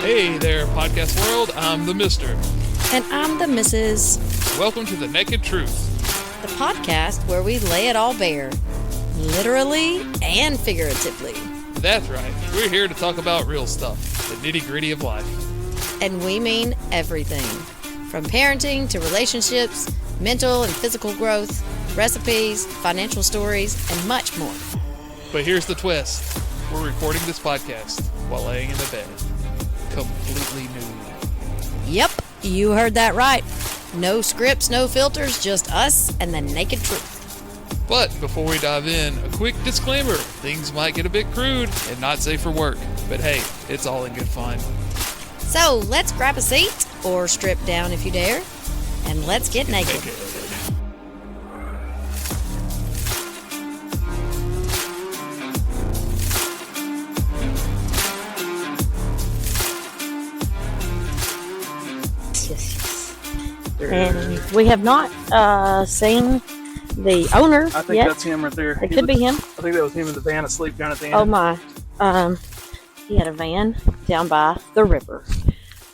Hey there, podcast world. I'm the Mister. And I'm the Mrs. Welcome to The Naked Truth, the podcast where we lay it all bare, literally and figuratively. That's right. We're here to talk about real stuff, the nitty-gritty of life. And we mean everything, from parenting to relationships, mental and physical growth, recipes, financial stories, and much more. But here's the twist. We're recording this podcast while laying in the bed, completely nude. Yep, you heard that right. No scripts, no filters, just us and the naked truth. But before we dive in, a quick disclaimer. Things might get a bit crude and not safe for work. But hey, it's all in good fun. So let's grab a seat, or strip down if you dare, and let's get naked. And we have not seen the owner I think yet. That's him right there. It could be him. I think that was him in the van asleep down at the end. Oh my. He had a van down by the river.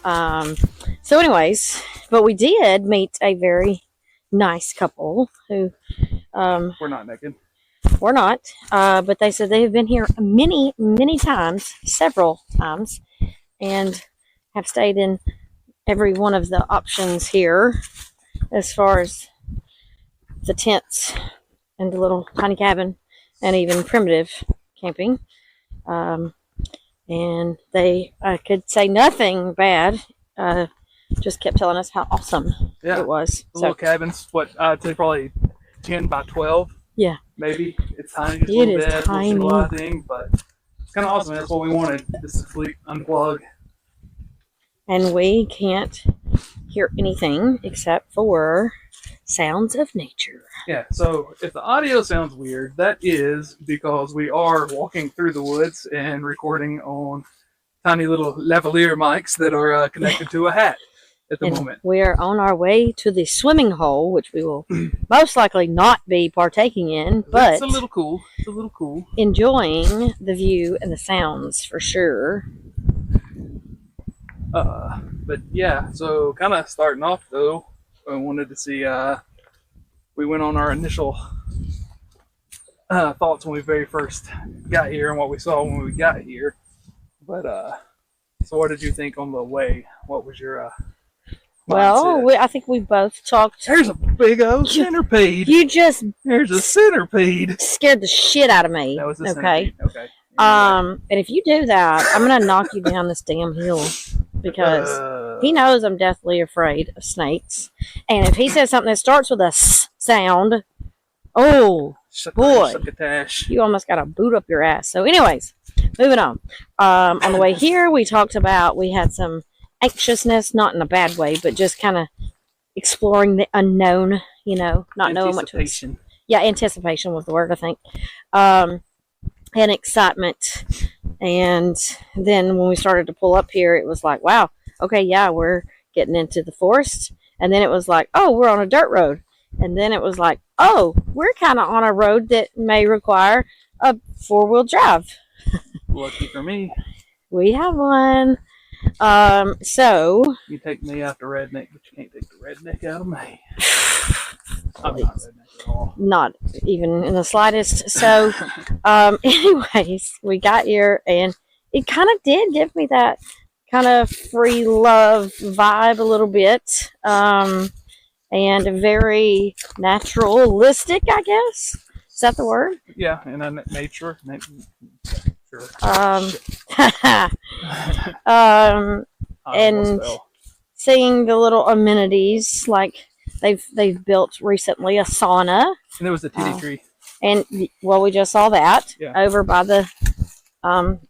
So anyways, but we did meet a very nice couple who We're not naked. we're not, but they said they have been here many, many times, several times, and have stayed in every one of the options here as far as the tents and the little tiny cabin and even primitive camping. And I could say nothing bad, just kept telling us how awesome it was. The little cabins, I'd say probably 10 by 12. Yeah. Maybe. It's tiny. It's It a little is bed, tiny. little single thing, but it's kind of awesome. That's what we wanted, just to sleep, unplug. And we can't hear anything except for sounds of nature. Yeah, so if the audio sounds weird, that is because we are walking through the woods and recording on tiny little lavalier mics that are connected to a hat at the moment. We are on our way to the swimming hole, which we will most likely not be partaking in, but It's a little cool. It's a little cool. enjoying the view and the sounds for sure. But yeah, so kind of starting off though, I wanted to see, we went on our initial thoughts when we very first got here and what we saw when we got here. But, so what did you think on the way? What was your, Well, I think we both talked. There's a big old centipede. You just There's a centipede. scared the shit out of me. That was a Okay. centipede. Okay. And if you do that, I'm gonna knock you down this damn hill because he knows I'm deathly afraid of snakes. And if he says something that starts with a s sound, oh boy, Succotash. you almost got to boot up your ass. So, anyways, moving on. On the way here, we talked about we had some anxiousness, not in a bad way, but just kind of exploring the unknown. You know, not knowing what to expect. Anticipation. Yeah, anticipation was the word, I think. And excitement. And then when we started to pull up here, it was like, wow, okay, yeah, we're getting into the forest. And then it was like, oh, we're on a dirt road. And then it was like, oh, we're kind of on a road that may require a four-wheel drive. Lucky for me. We have one. So You take me out the redneck, but you can't take the redneck out of me. I'm not redneck at all. not even in the slightest. So, anyways, we got here, and it kind of did give me that kind of free love vibe a little bit, and very naturalistic, I guess. Is that the word? Yeah, and then nature. Sure. And seeing the little amenities, like they've built recently a sauna. And there was a titty tree. And, well, we just saw that Yeah. over by the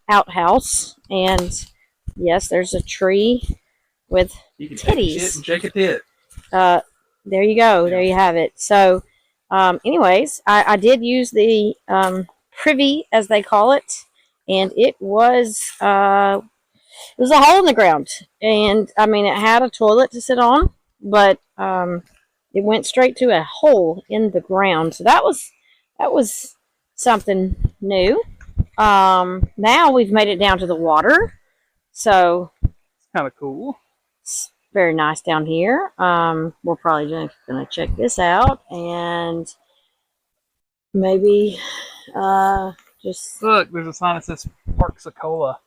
outhouse. And, yes, there's a tree with You can take a titties. shit and shake a tit. there you go. There you have it. So, anyways, I did use the privy, as they call it. And it was a hole in the ground. And, I mean, it had a toilet to sit on. But it went straight to a hole in the ground. So that was something new. Now we've made it down to the water. So kind of cool. It's very nice down here. We're probably just gonna check this out and maybe just Look, there's a sign that says Parksacola,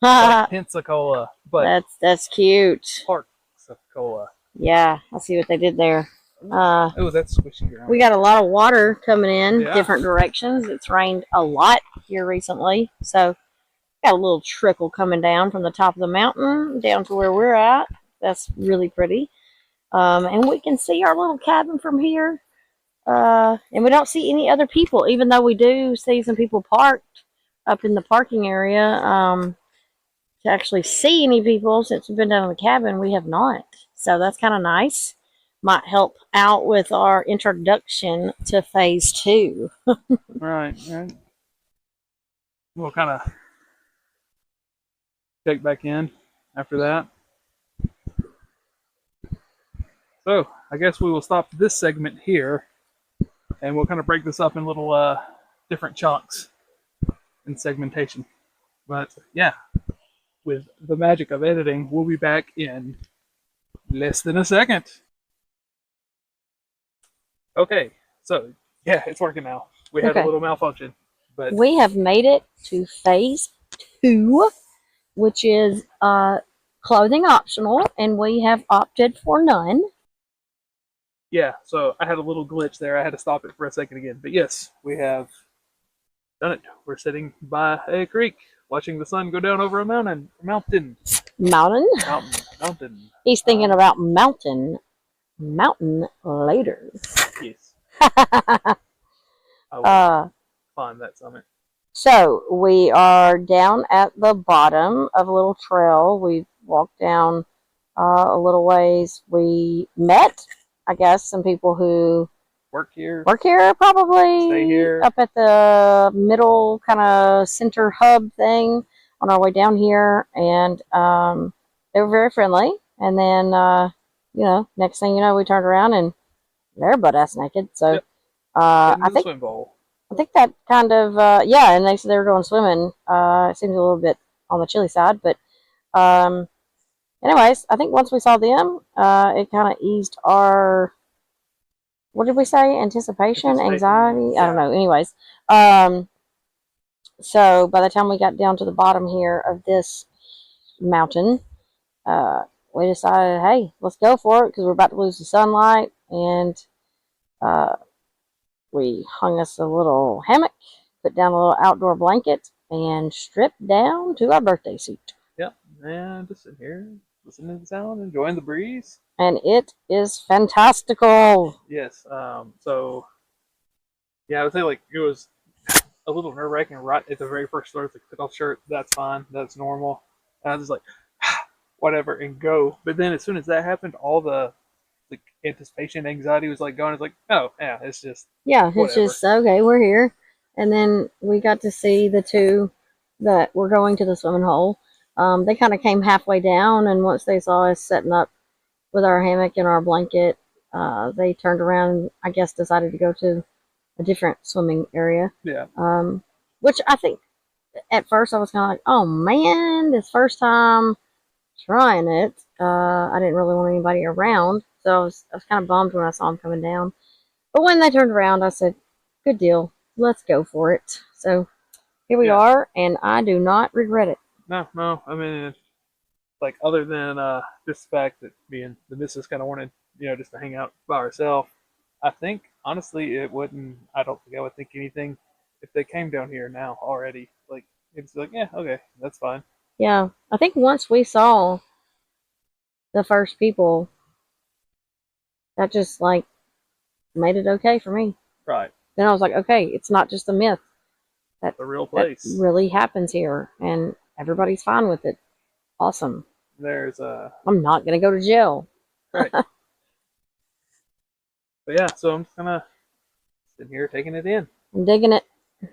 like Pensacola, but that's cute. Parksacola. Yeah, I see what they did there. Oh, that's squishy ground. We got a lot of water coming in Yeah. different directions. It's rained a lot here recently, so got a little trickle coming down from the top of the mountain down to where we're at. That's really pretty. And we can see our little cabin from here. And we don't see any other people, even though we do see some people parked up in the parking area. To actually see any people since we've been down in the cabin, we have not. So that's kind of nice. Might help out with our introduction to phase 2. Right. We'll kind of check back in after that. So I guess we will stop this segment here, and we'll kind of break this up in little different chunks and segmentation. But yeah, with the magic of editing, we'll be back in less than a second. Okay, so yeah, it's working now. We had a little malfunction, but We have made it to phase 2, which is clothing optional, and we have opted for none. yeah, so I had a little glitch there. I had to stop it for a second again. But yes, we have done it. We're sitting by a creek, watching the sun go down over a mountain. Mountain. He's thinking about mountain later. Yes. I will climb that summit. So we are down at the bottom of a little trail. We walked down a little ways. We met, I guess, some people who work here, probably stay here, up at the middle kind of center hub thing on our way down here, and they were very friendly. And then next thing you know, we turned around and they're butt ass naked. So yep. I think swim bowl. I think that kind of and they said they were going swimming. It seems a little bit on the chilly side, but anyways, I think once we saw them, it kind of eased our, what did we say? Anticipation, anxiety? Yeah. I don't know. Anyways, so by the time we got down to the bottom here of this mountain, we decided, hey, let's go for it because we're about to lose the sunlight, and we hung us a little hammock, put down a little outdoor blanket, and stripped down to our birthday suit. Yep, and just sitting here, listening to the sound, enjoying the breeze. And it is fantastical. Yes, so, yeah, I would say, like, it was a little nerve-wracking right at the very first start. Like, took off shirt, that's fine, that's normal. And I was just like, whatever, and go. But then as soon as that happened, all the anticipation, anxiety was like gone. It's like, oh yeah, it's just it's just okay, we're here. And then we got to see the two that were going to the swimming hole. They kind of came halfway down, and once they saw us setting up with our hammock and our blanket, they turned around and I guess decided to go to a different swimming area. Yeah. Which I think at first I was kind of like, oh man, this first time trying it. I didn't really want anybody around, so I was kind of bummed when I saw them coming down. But when they turned around, I said, good deal, let's go for it. So here we are, and I do not regret it. No, I mean, like, other than just the fact that me and the missus kind of wanted, just to hang out by ourselves, I think, honestly, I don't think I would think anything if they came down here now already. Like, it's like, yeah, okay, that's fine. Yeah, I think once we saw the first people, that just, like, made it okay for me. Right. Then I was like, okay, it's not just a myth. That's a real place. That really happens here, and everybody's fine with it. Awesome. I'm not going to go to jail. Right. But yeah, so I'm just kind of sitting here taking it in. I'm digging it. I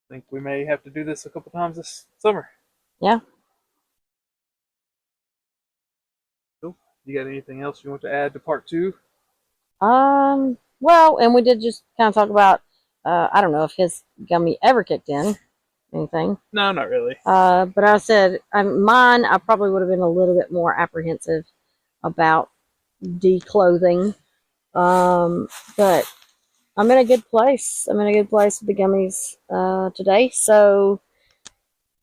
think we may have to do this a couple times this summer. Yeah. Cool. You got anything else you want to add to part 2? Well, and we did just kind of talk about, I don't know if his gummy ever kicked in. anything. No, not really. But I said mine. I probably would have been a little bit more apprehensive about declothing. But I'm in a good place. I'm in a good place with the gummies today. So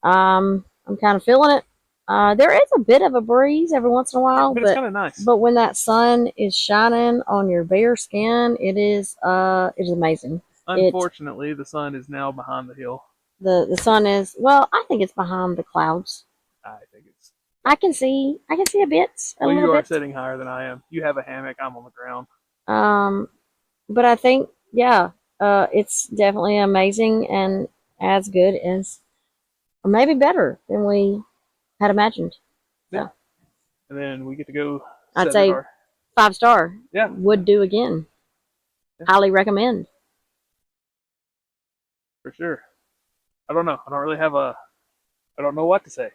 I'm kind of feeling it. There is a bit of a breeze every once in a while, But it's kind of nice. but when that sun is shining on your bare skin, it is amazing. Unfortunately, the sun is now behind the hill. The sun is, well, I think it's behind the clouds. I think it's. I can see a bit. Well, you are bit. sitting higher than I am. You have a hammock. I'm on the ground. But I think, yeah, it's definitely amazing and as good as, or maybe better than we had imagined. Yeah. So. And then we get to go. I'd say 5-star. Yeah. Would do again. Yeah. Highly recommend. For sure. I don't know. I don't really have I don't know what to say.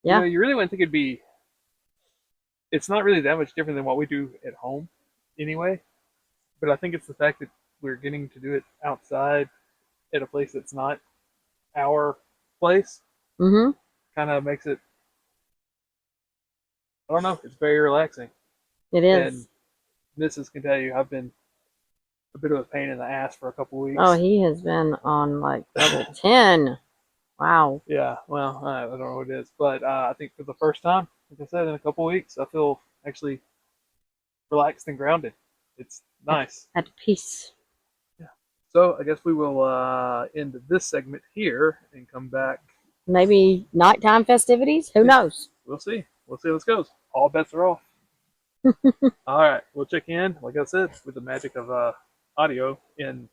Yeah. You really wouldn't think it'd be. It's not really that much different than what we do at home anyway. But I think it's the fact that we're getting to do it outside at a place that's not our place. Mm-hmm. Kind of makes it. I don't know. It's very relaxing. It is. And Mrs. can tell you, I've been a bit of a pain in the ass for a couple weeks. Oh, he has been on like level 10. Wow. Yeah, well, I don't know what it is. But I think for the first time, like I said, in a couple weeks, I feel actually relaxed and grounded. It's nice. At peace. Yeah. So I guess we will end this segment here and come back. Maybe nighttime festivities? Who knows? We'll see. We'll see how this goes. All bets are off. All right. We'll check in, like I said, with the magic of audio in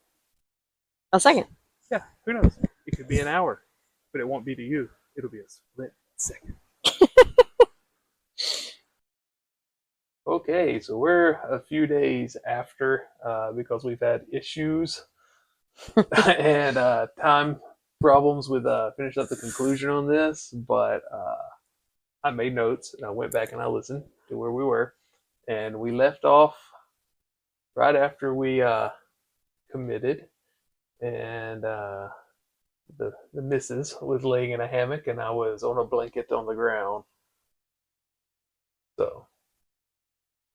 a second. Yeah, who knows? It could be an hour, but it won't be to you. It'll be a split second. Okay, so we're a few days after because we've had issues and time problems with finishing up the conclusion on this, but I made notes and I went back and I listened to where we were, and we left off right after we committed, and the missus was laying in a hammock and I was on a blanket on the ground. So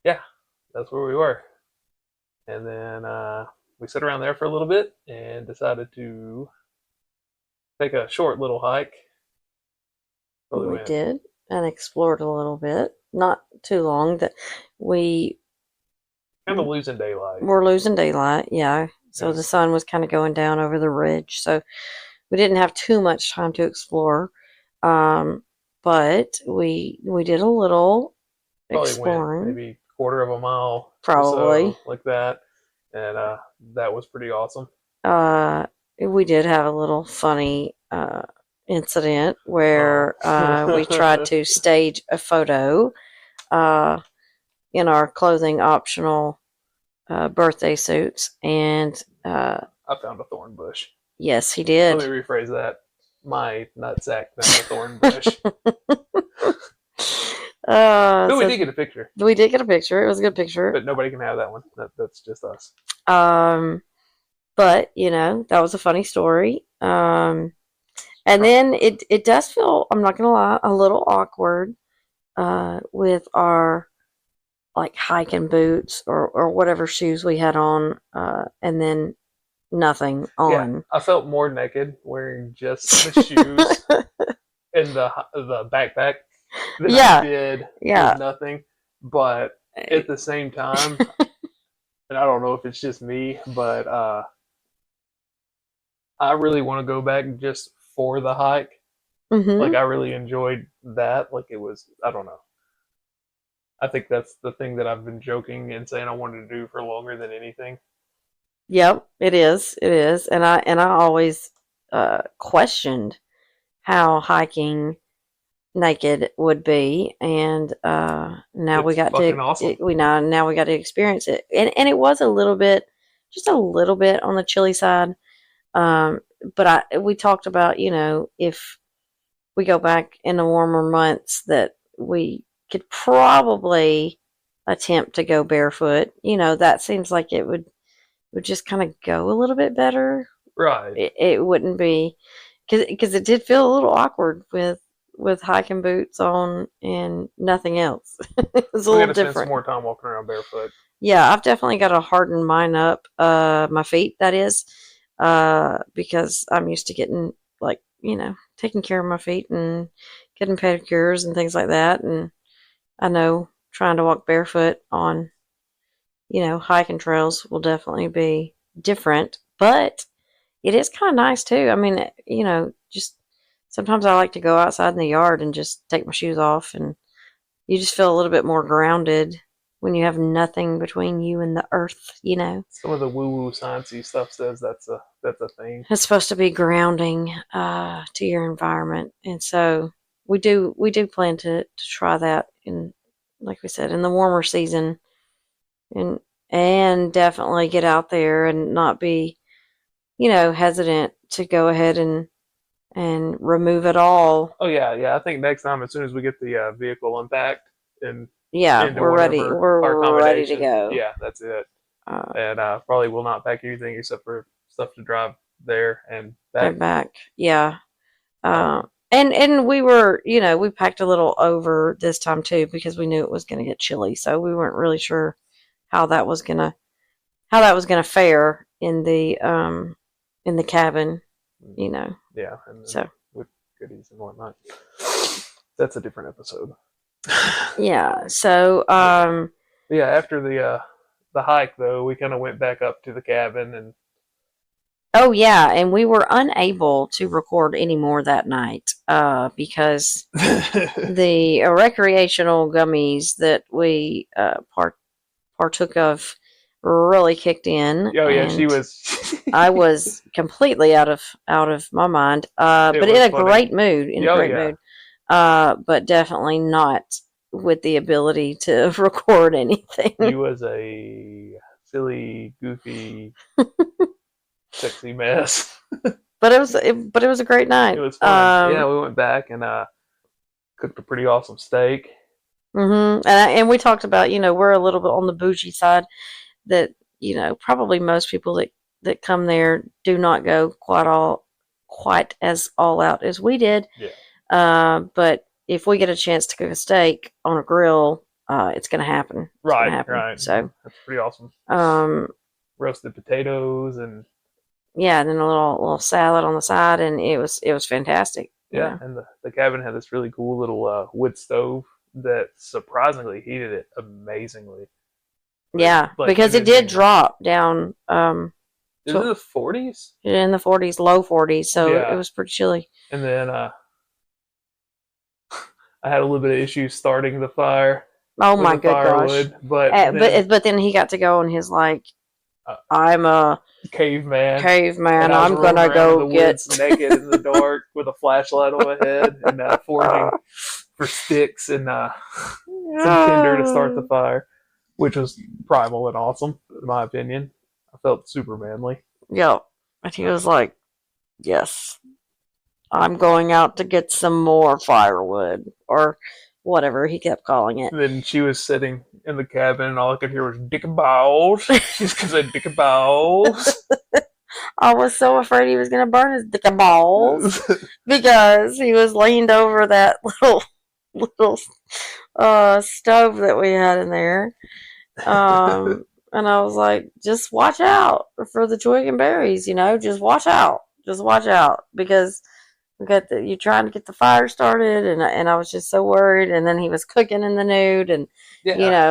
yeah, that's where we were. And then we sat around there for a little bit and decided to take a short little hike. We did, and explored a little bit. Not too long. That we kind of losing daylight. We're losing daylight, yeah. So the sun was kind of going down over the ridge. So we didn't have too much time to explore. But we did a little exploring. Maybe a quarter of a mile. Probably. Or so, like that. And that was pretty awesome. We did have a little funny incident where we tried to stage a photo in our clothing optional birthday suits, and I found a thorn bush. Yes, he did. Let me rephrase that. My nutsack found a thorn bush. But we did get a picture. We did get a picture. It was a good picture. But nobody can have that one. That's just us. But that was a funny story. And then it does feel, I'm not gonna lie, a little awkward with our like hiking boots or whatever shoes we had on, and then nothing on. Yeah, I felt more naked wearing just the shoes and the backpack than I did with nothing. But at the same time, and I don't know if it's just me, but I really want to go back just for the hike. Mm-hmm. Like, I really enjoyed that. Like, it was, I don't know. I think that's the thing that I've been joking and saying I wanted to do for longer than anything. Yep, it is. It is. And I always questioned how hiking naked would be, and now we got to awesome. Now we got to experience it, and it was just a little bit on the chilly side, but we talked about if we go back in the warmer months that we could probably attempt to go barefoot. That seems like it would would just kind of go a little bit better. Right. It wouldn't be, because it did feel a little awkward with hiking boots on and nothing else. It was a We little got to spend some different. more time walking around barefoot. Yeah, I've definitely got to harden mine up, my feet, that is, because I'm used to getting, like, taking care of my feet and getting pedicures and things like that. And I know trying to walk barefoot on, hiking trails will definitely be different, but it is kind of nice too. I mean, just sometimes I like to go outside in the yard and just take my shoes off, and you just feel a little bit more grounded when you have nothing between you and the earth, Some of the woo-woo sciencey stuff says that's a thing. It's supposed to be grounding to your environment, and so we do plan to try that in, like we said, in the warmer season, and definitely get out there and not be, hesitant to go ahead and remove it all. Oh yeah. I think next time, as soon as we get the vehicle unpacked and Yeah, into we're ready. whatever our We're ready to accommodation, go. yeah, that's it. Uh, And probably will not pack anything except for stuff to drive there and back. and back. Yeah. And we were, we packed a little over this time too, because we knew it was going to get chilly. So we weren't really sure how that was gonna fare in the cabin, Yeah, and So with goodies and whatnot. That's a different episode. yeah. So Yeah, after the hike though, we kind of went back up to the cabin and. oh yeah, and we were unable to record anymore that night because the recreational gummies that we partook of really kicked in. Oh yeah, she was. I was completely out of my mind, but in a great mood. Mood, but definitely not with the ability to record anything. He was a silly, goofy, sexy mess. But it was a great night. It was fun. Yeah, we went back and cooked a pretty awesome steak. Mm-hmm. And we talked about, we're a little bit on the bougie side, that, probably most people that come there do not go quite as all out as we did. Yeah. But if we get a chance to cook a steak on a grill, it's going to happen. Right. So that's pretty awesome. Roasted potatoes and. Yeah, and then a little salad on the side, and it was fantastic. Yeah, and the cabin had this really cool little wood stove that surprisingly heated it amazingly. Yeah, because it did drop down. Is it the 40s? In the 40s, low 40s, so it was pretty chilly. And then I had a little bit of issues starting the fire. Oh my good gosh! But then he got to go on his I'm a caveman. I'm gonna go get naked in the dark with a flashlight on my head and foraging for sticks and some tinder to start the fire, which was primal and awesome in my opinion. I felt super manly. Yeah, and he was like, "Yes, I'm going out to get some more firewood," or whatever he kept calling it. And then she was sitting in the cabin, and all I could hear was "dick and balls." She's gonna say "dick and balls." I was so afraid he was gonna burn his dick and balls because he was leaned over that little stove that we had in there, and I was like, "Just watch out for the twig and berries, Just watch out, because." You're trying to get the fire started, and I was just so worried. And then he was cooking in the nude, and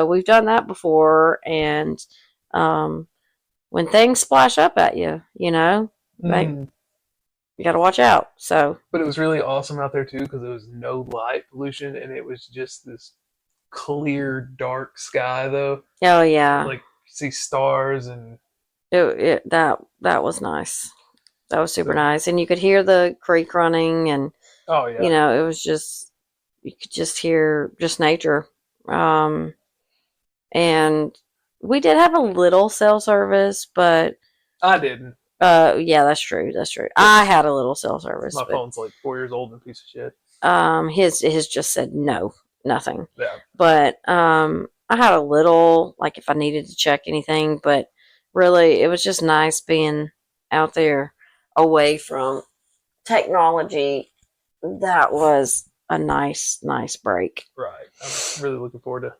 we've done that before. And when things splash up at you, you got to watch out. So, but it was really awesome out there too because there was no light pollution, and it was just this clear, dark sky. Though, oh yeah, like you see stars, and that was nice. That was super nice, and you could hear the creek running, and oh yeah, it was just, you could just hear just nature. And we did have a little cell service, but I didn't. Yeah, that's true. I had a little cell service. My phone's like 4 years old and a piece of shit. His just said no, nothing. Yeah, but I had a little, like if I needed to check anything, but really, it was just nice being out there away from technology. That was a nice break. Right. I'm really looking forward to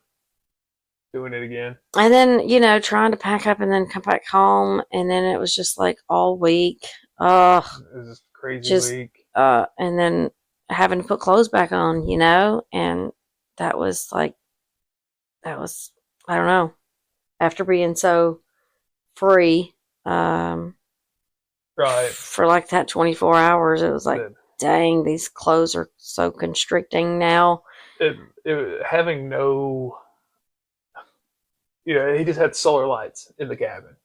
doing it again. And then, trying to pack up and then come back home. And then it was just like all week. It was just a crazy week. And then having to put clothes back on, and that was, I don't know, after being so free, Right. for like that 24 hours, it was like, dang, these clothes are so constricting now. Having no, he just had solar lights in the cabin.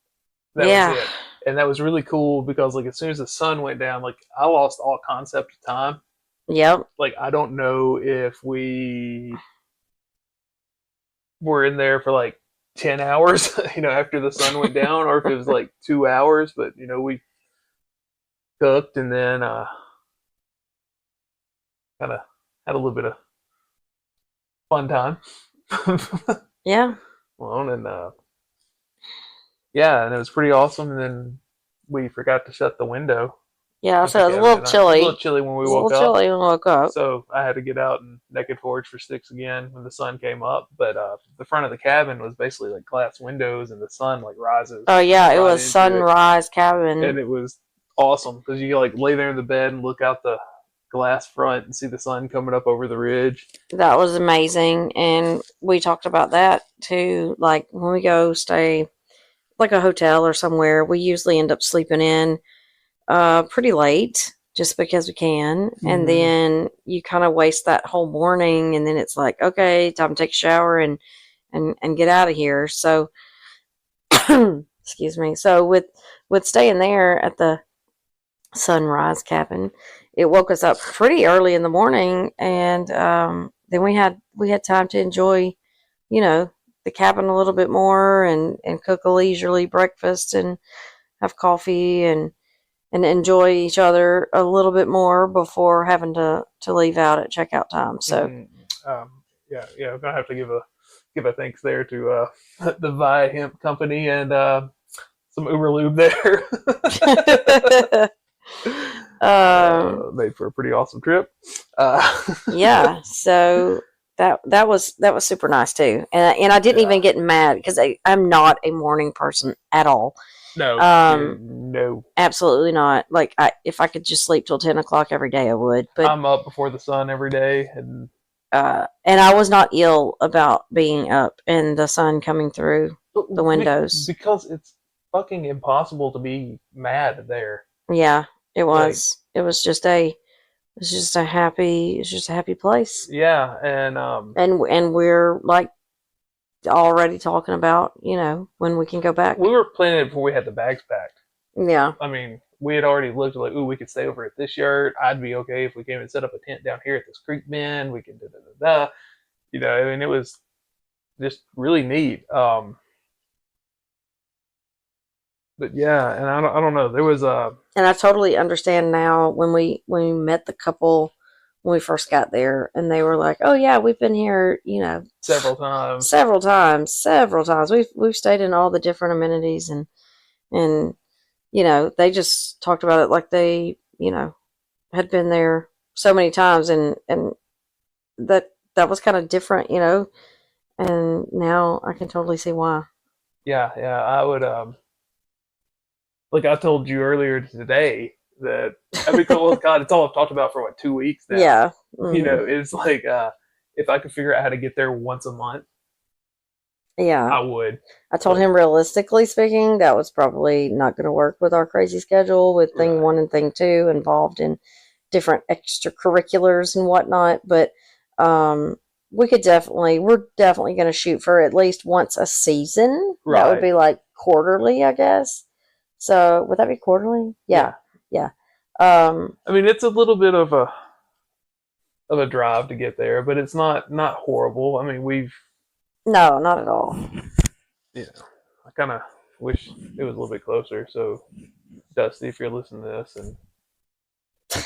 That was it. And that was really cool because, like, as soon as the sun went down, like, I lost all concept of time. Yep. Like, I don't know if we were in there for like 10 hours, after the sun went down, or if it was like 2 hours, but, we cooked and then kind of had a little bit of fun time. Yeah. Alone, and and it was pretty awesome. And then we forgot to shut the window. Yeah, so it was a little chilly. A little chilly when we woke up. Chilly when we woke up. So I had to get out and naked forage for sticks again when the sun came up. But the front of the cabin was basically like glass windows, and the sun like rises. Oh yeah, it was sunrise cabin, and it was awesome because you like lay there in the bed and look out the glass front and see the sun coming up over the ridge. That was amazing. And we talked about that too. Like when we go stay like a hotel or somewhere, we usually end up sleeping in pretty late just because we can. Mm-hmm. And then you kind of waste that whole morning, and then it's like, okay, time to take a shower and get out of here. So excuse me. So with staying there at the sunrise cabin, it woke us up pretty early in the morning, and then we had time to enjoy, the cabin a little bit more, and cook a leisurely breakfast and have coffee and enjoy each other a little bit more before having to leave out at checkout time. So, we're gonna have to give a thanks there to the Vi Hemp Company and some Uber Lube there. Made for a pretty awesome trip. Yeah, so that was super nice too, and I didn't even get mad because I'm not a morning person at all. No, no, absolutely not. Like if I could just sleep till 10 o'clock every day, I would. But I'm up before the sun every day, and I was not ill about being up and the sun coming through the windows because it's fucking impossible to be mad there. Yeah, it was. Like, it was just a happy place. Yeah, and we're like already talking about, when we can go back. We were planning it before we had the bags packed. Yeah. I mean, we had already looked like, we could stay over at this yurt. I'd be okay if we came and set up a tent down here at this creek bend. We could I mean, it was just really neat. But yeah, and I don't know. There was and I totally understand now when we met the couple when we first got there, and they were like, "Oh yeah, we've been here, several times. We've stayed in all the different amenities, and they just talked about it like they, had been there so many times, and that was kind of different, and now I can totally see why." Yeah, I would like I told you earlier today that God, it's all I've talked about for 2 weeks now. Yeah. Mm-hmm. It's like if I could figure out how to get there once a month, yeah, I would. I told him, realistically speaking, that was probably not going to work with our crazy schedule with thing 1 and thing 2 involved in different extracurriculars and whatnot. But we're definitely going to shoot for at least once a season. Right. That would be like quarterly, I guess. So would that be quarterly? Yeah. I mean, it's a little bit of a drive to get there, but it's not horrible. I mean, no, not at all. Yeah, I kind of wish it was a little bit closer. So, Dusty, if you're listening to this and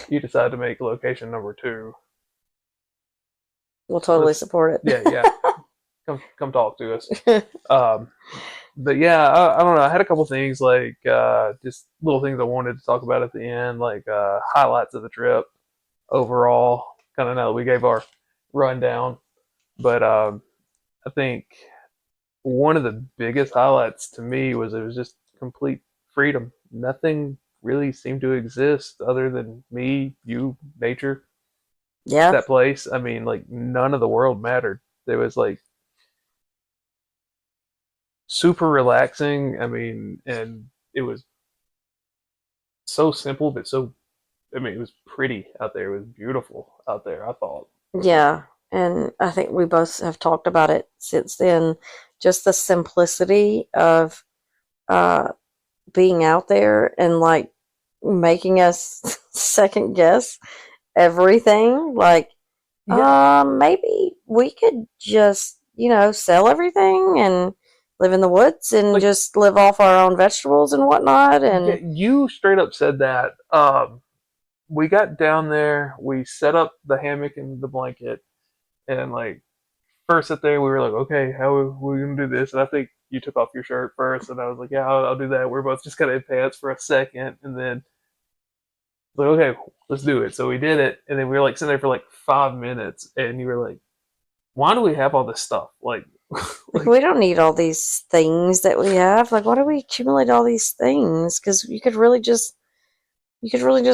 you decide to make location number 2, we'll totally support it. Yeah. Come talk to us. But yeah, I don't know. I had a couple things like just little things I wanted to talk about at the end, like highlights of the trip overall. Kind of now that we gave our rundown, but I think one of the biggest highlights to me was it was just complete freedom. Nothing really seemed to exist other than me, you, nature, Yeah. that place. I mean, like none of the world mattered. There was like super relaxing. I mean, and it was so simple, but so, I mean, it was pretty out there. It was beautiful out there, I thought. Yeah. And I think we both have talked about it since then. Just the simplicity of uh, being out there and like making us second guess everything. Like, maybe we could just, sell everything and live in the woods and Like, just live off our own vegetables and whatnot. yeah, And you straight up said that. We got down there, we set up the hammock and the blanket, and like first at there, we were like, okay, how are we gonna do this? And I think you took off your shirt first, and I was like, yeah, I'll do that. We're both just kind of in pants for a second, and then like, okay, let's do it. So we did it, and then we were like sitting there for like 5 minutes, and you were like, why do we have all this stuff? Like, like, we don't need all these things that we have. Like, why do we accumulate all these things? Because you could really just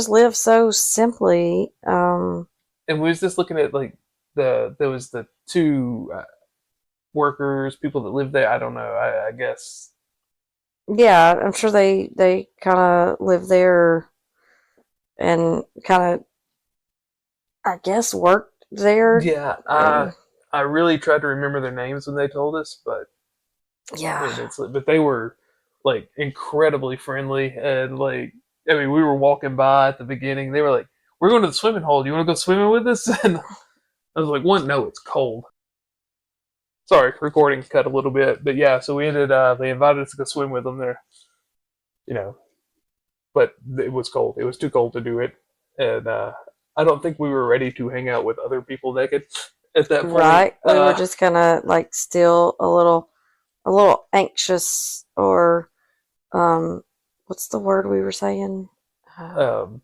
live so simply. and we was just looking at like there was the two workers, people that lived there. I don't know. I guess. Yeah, I'm sure they kind of live there and kind of, I guess, worked there. Yeah, I really tried to remember their names when they told us, but Yeah. but they were like incredibly friendly and like I mean we were walking by at the beginning. They were like, "We're going to the swimming hole. Do you want to go swimming with us?" And I was like, "One, no, it's cold." Sorry, recording cut a little bit, but yeah. So we ended. They invited us to go swim with them there. You know, but it was cold. It was too cold to do it, and I don't think we were ready to hang out with other people naked at that point. Right. We were just kind of like still a little anxious, or what's the word we were saying? Um,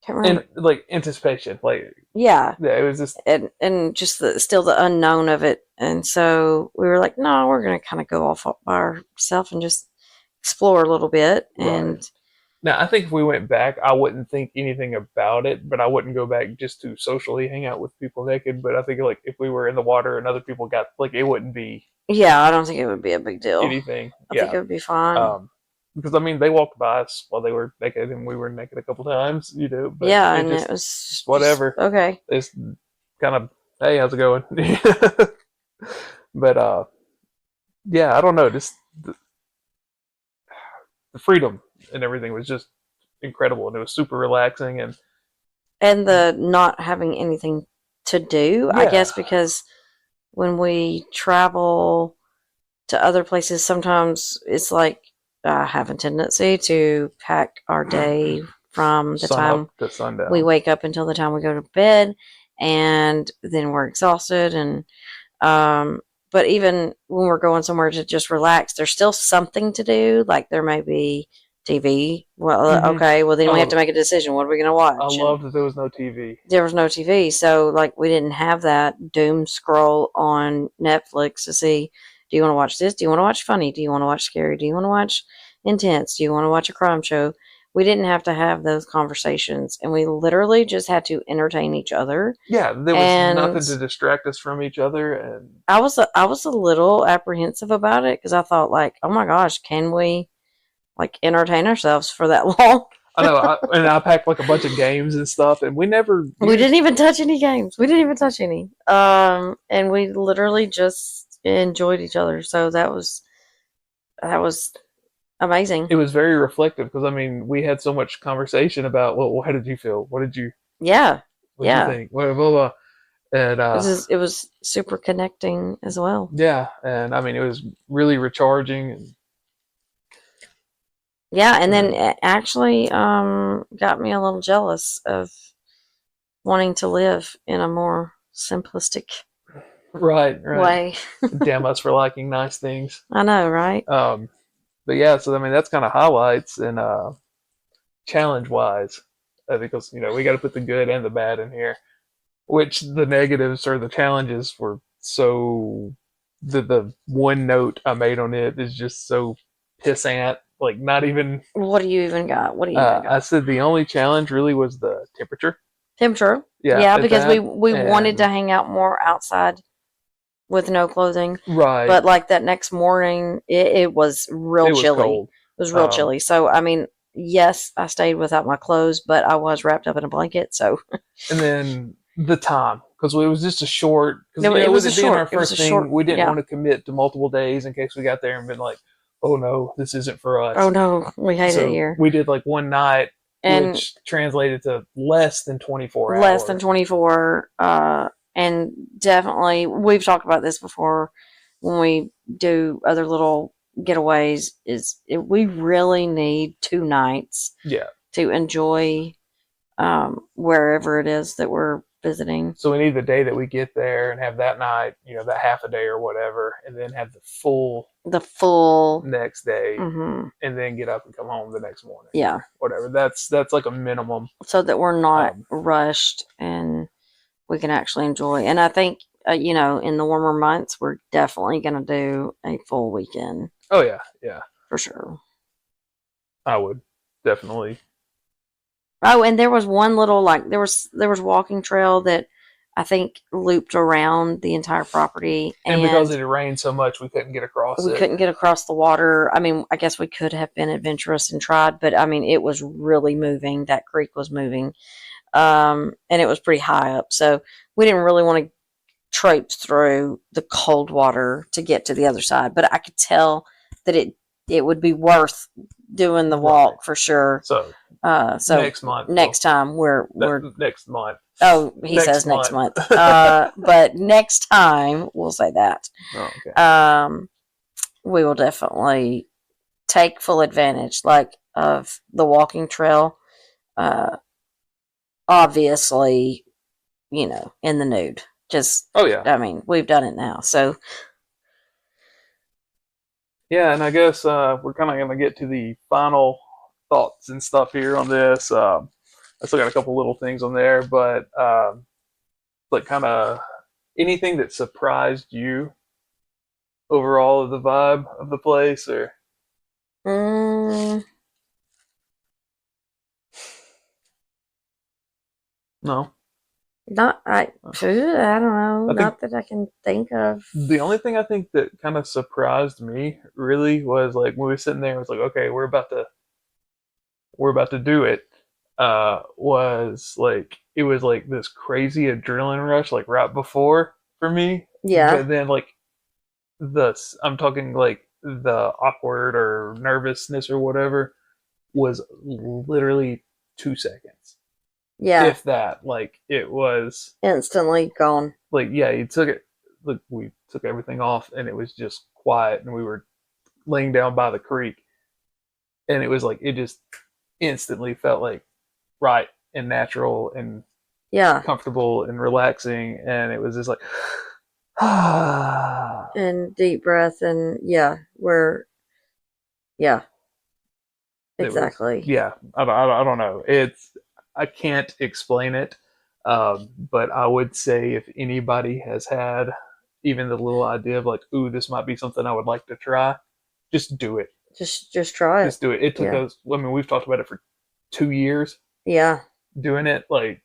Can't remember. and like anticipation, like Yeah. yeah, it was just And just still the unknown of it. And so we were like, no, we're going to kind of go off by ourselves and just explore a little bit. And right. Now I think if we went back, I wouldn't think anything about it, but I wouldn't go back just to socially hang out with people naked. But I think like if we were in the water and other people got like it wouldn't be yeah, I don't think it would be a big deal. anything. I think it would be fine. Because I mean they walked by us while they were naked and we were naked a couple times, you know. But yeah, it and just, it was just, whatever. Okay. It's kind of hey, how's it going? But yeah, I don't know, just the freedom and everything was just incredible, and it was super relaxing. And the not having anything to do, I guess, because when we travel to other places, sometimes it's like I have a tendency to pack our day from the time to sundown. we wake up until the time we go to bed, and then we're exhausted. And but even when we're going somewhere to just relax, there's still something to do. Like there may be TV. Well, okay, well then we have to make a decision. What are we going to watch? I love that there was no TV. There was no TV, so like we didn't have that doom scroll on Netflix to see, do you want to watch this? Do you want to watch funny? Do you want to watch scary? Do you want to watch intense? Do you want to watch a crime show? We didn't have to have those conversations, and we literally just had to entertain each other. Yeah, there was nothing to distract us from each other, and I was a little apprehensive about it because I thought like, oh my gosh, can we like entertain ourselves for that long? I know, I packed like a bunch of games and stuff, and we didn't even touch any games. We didn't even touch any. And we literally just enjoyed each other. So that was amazing. It was very reflective because I mean, we had so much conversation about, well, how did you feel? What did you? Yeah. What did you think? Blah, blah, blah. And it was super connecting as well. Yeah, and I mean, it was really recharging. And yeah, and then it actually got me a little jealous of wanting to live in a more simplistic Right, right. way. Damn us for liking nice things. I know, right? But yeah, so I mean that's kind of highlights and challenge wise, because we got to put the good and the bad in here. Which the negatives or the challenges were so the one note I made on it is just so pissant. Like not even. What do you even got? What do you even got? I said the only challenge really was the temperature. Temperature. Yeah, Yeah, at because that, we wanted to and hang out more outside with no clothing. right, But like that next morning, it was real it was chilly. cold. It was real chilly. So I mean, yes, I stayed without my clothes, but I was wrapped up in a blanket. So And then the time, because it was just a short. Because it was with a it being short. our It was first a thing, short. we didn't Yeah. want to commit to multiple days in case we got there and been like, "Oh no, this isn't for us." Oh no, we hate So it here. we did like one night, And which translated to less than 24 less hours. than 24. And definitely, we've talked about this before when we do other little getaways. We really need 2 nights Yeah. to enjoy wherever it is that we're visiting. So we need the day that we get there and have that night, that half a day or whatever, and then have the full next day, Mhm. and then get up and come home the next morning. Yeah. Whatever. That's like a minimum. So that we're not rushed and we can actually enjoy. And I think, in the warmer months, we're definitely going to do a full weekend. Oh, yeah. Yeah. For sure. I would. Definitely. Oh, and there was one little, there was walking trail that I think looped around the entire property. And because it had rained so much, we couldn't get across it. We couldn't get across the water. I mean, I guess we could have been adventurous and tried, but I mean, it was really moving. That creek was moving. And it was pretty high up. So we didn't really want to traipse through the cold water to get to the other side. But I could tell that it would be worth doing the walk for sure. So next month. Next time we're next month. Oh, he says next month. But next time we'll say that. Oh, okay. We will definitely take full advantage of the walking trail. Obviously, in the nude. Just I mean, we've done it now, so yeah. And I guess we're kind of going to get to the final thoughts and stuff here on this. I still got a couple little things on there, but like kind of anything that surprised you overall of the vibe of the place, or no? I don't know. Not that I can think of. The only thing I think that kind of surprised me really was like when we were sitting there, it was like, okay, we're about to do it. Was like it was like this crazy adrenaline rush, like right before for me. Yeah. But then like I'm talking like the awkward or nervousness or whatever was literally 2 seconds. Yeah. If that, like it was instantly gone. Like, yeah, you took it. Like we took everything off, and it was just quiet, and we were laying down by the creek, and it was like it just instantly felt like right and natural and comfortable and relaxing, and it was just like and deep breath and exactly. I don't know. I can't explain it, but I would say if anybody has had even the little idea of like, ooh, this might be something I would like to try, just do it. Just try it. Just do it. It took us. I mean, we've talked about it for 2 years. Yeah. Doing it, like,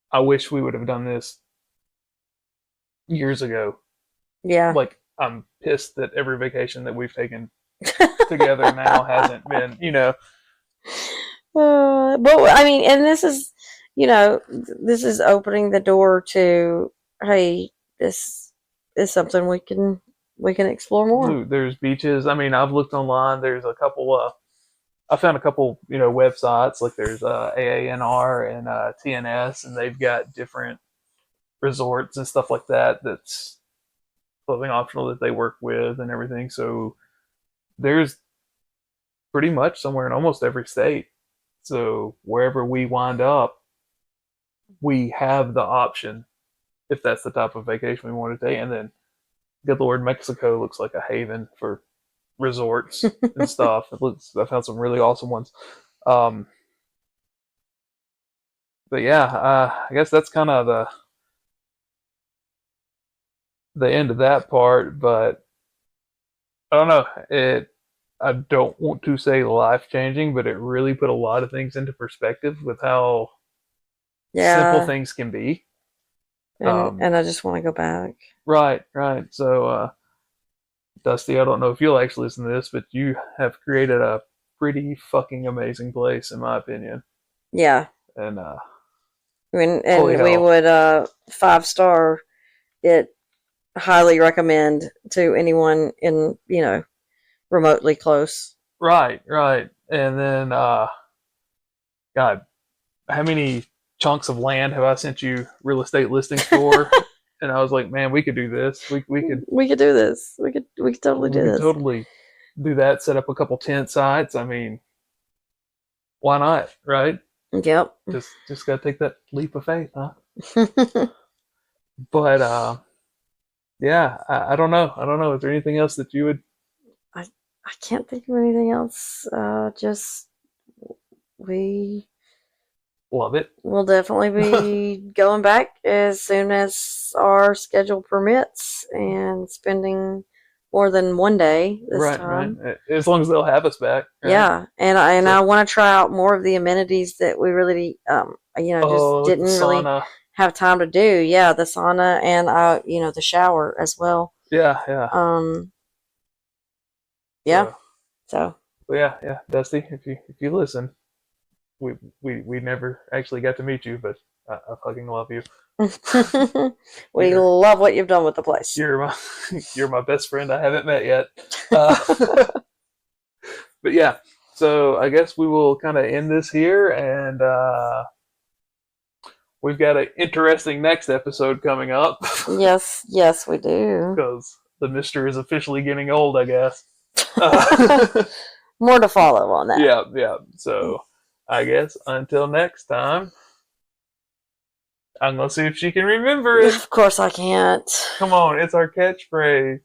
I wish we would have done this years ago. Yeah. Like, I'm pissed that every vacation that we've taken together now hasn't been, But I mean, and this is, this is opening the door to, hey, this is something we can explore more. Ooh, there's beaches. I mean, I've looked online. There's a couple. I found a couple, websites. Like there's AANR and TNS, and they've got different resorts and stuff like that. That's clothing optional that they work with and everything. So there's pretty much somewhere in almost every state. So wherever we wind up, we have the option if that's the type of vacation we want to take. And then, good Lord, Mexico looks like a haven for resorts and stuff. I found some really awesome ones. But yeah, I guess that's kind of the end of that part. But I don't know. I don't want to say life changing, but it really put a lot of things into perspective with how simple things can be. And I just want to go back. Right. So, Dusty, I don't know if you'll actually listen to this, but you have created a pretty fucking amazing place, in my opinion. Yeah. And we would 5-star it. Highly recommend to anyone in remotely close. Right. And then, God, how many chunks of land have I sent you real estate listings for? And I was like, man, we could do this. We could do this. We could totally do this. Totally do that. Set up a couple tent sites. I mean, why not? Right? Yep. Just gotta take that leap of faith, huh? But yeah, I don't know. Is there anything else that you would? I can't think of anything else. Just we love it. We'll definitely be going back as soon as our schedule permits and spending more than one day this time. Right. As long as they'll have us back. Right? Yeah, and I want to try out more of the amenities that we really just didn't really have time to do. Yeah, the sauna and the shower as well. Yeah. Yeah. So. Yeah, Dusty, if you listen, we never actually got to meet you, but I fucking love you. We love what you've done with the place. You're my best friend I haven't met yet. But yeah, so I guess we will kind of end this here, and we've got an interesting next episode coming up. Yes, we do. Because the mister is officially getting old, I guess. More to follow on that. Yeah. So I guess until next time, I'm going to see if she can remember it. Of course I can't. Come on, it's our catchphrase.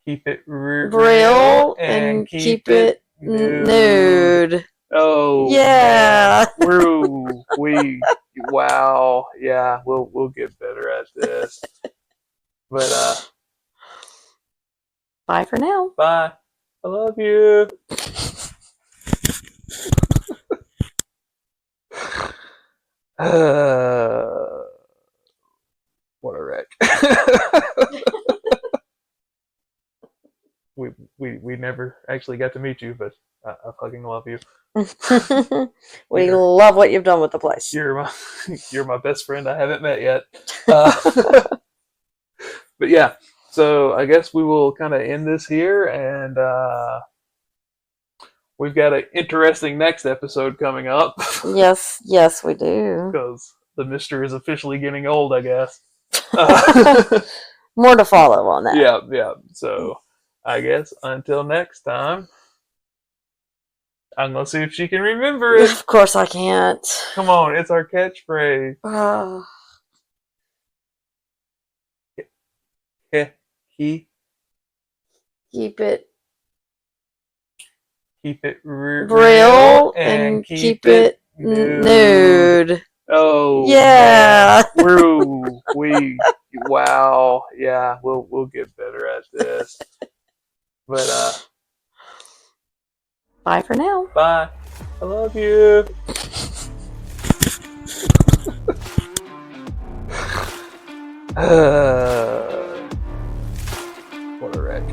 Keep it real and keep it nude. Oh yeah. Wow. Yeah, we'll get better at this. But bye for now. Bye. I love you. What a wreck. We never actually got to meet you, but I fucking love you. We love what you've done with the place. You're my best friend I haven't met yet. But yeah, so I guess we will kind of end this here, and we've got an interesting next episode coming up. Yes, we do. Because the mister is officially getting old, I guess. More to follow on that. Yeah. So I guess until next time, I'm going to see if she can remember it. Of course I can't. Come on, it's our catchphrase. Keep it real and keep it nude. Oh yeah. Wow. Yeah, we'll get better at this. But bye for now. Bye. I love you. What a wreck.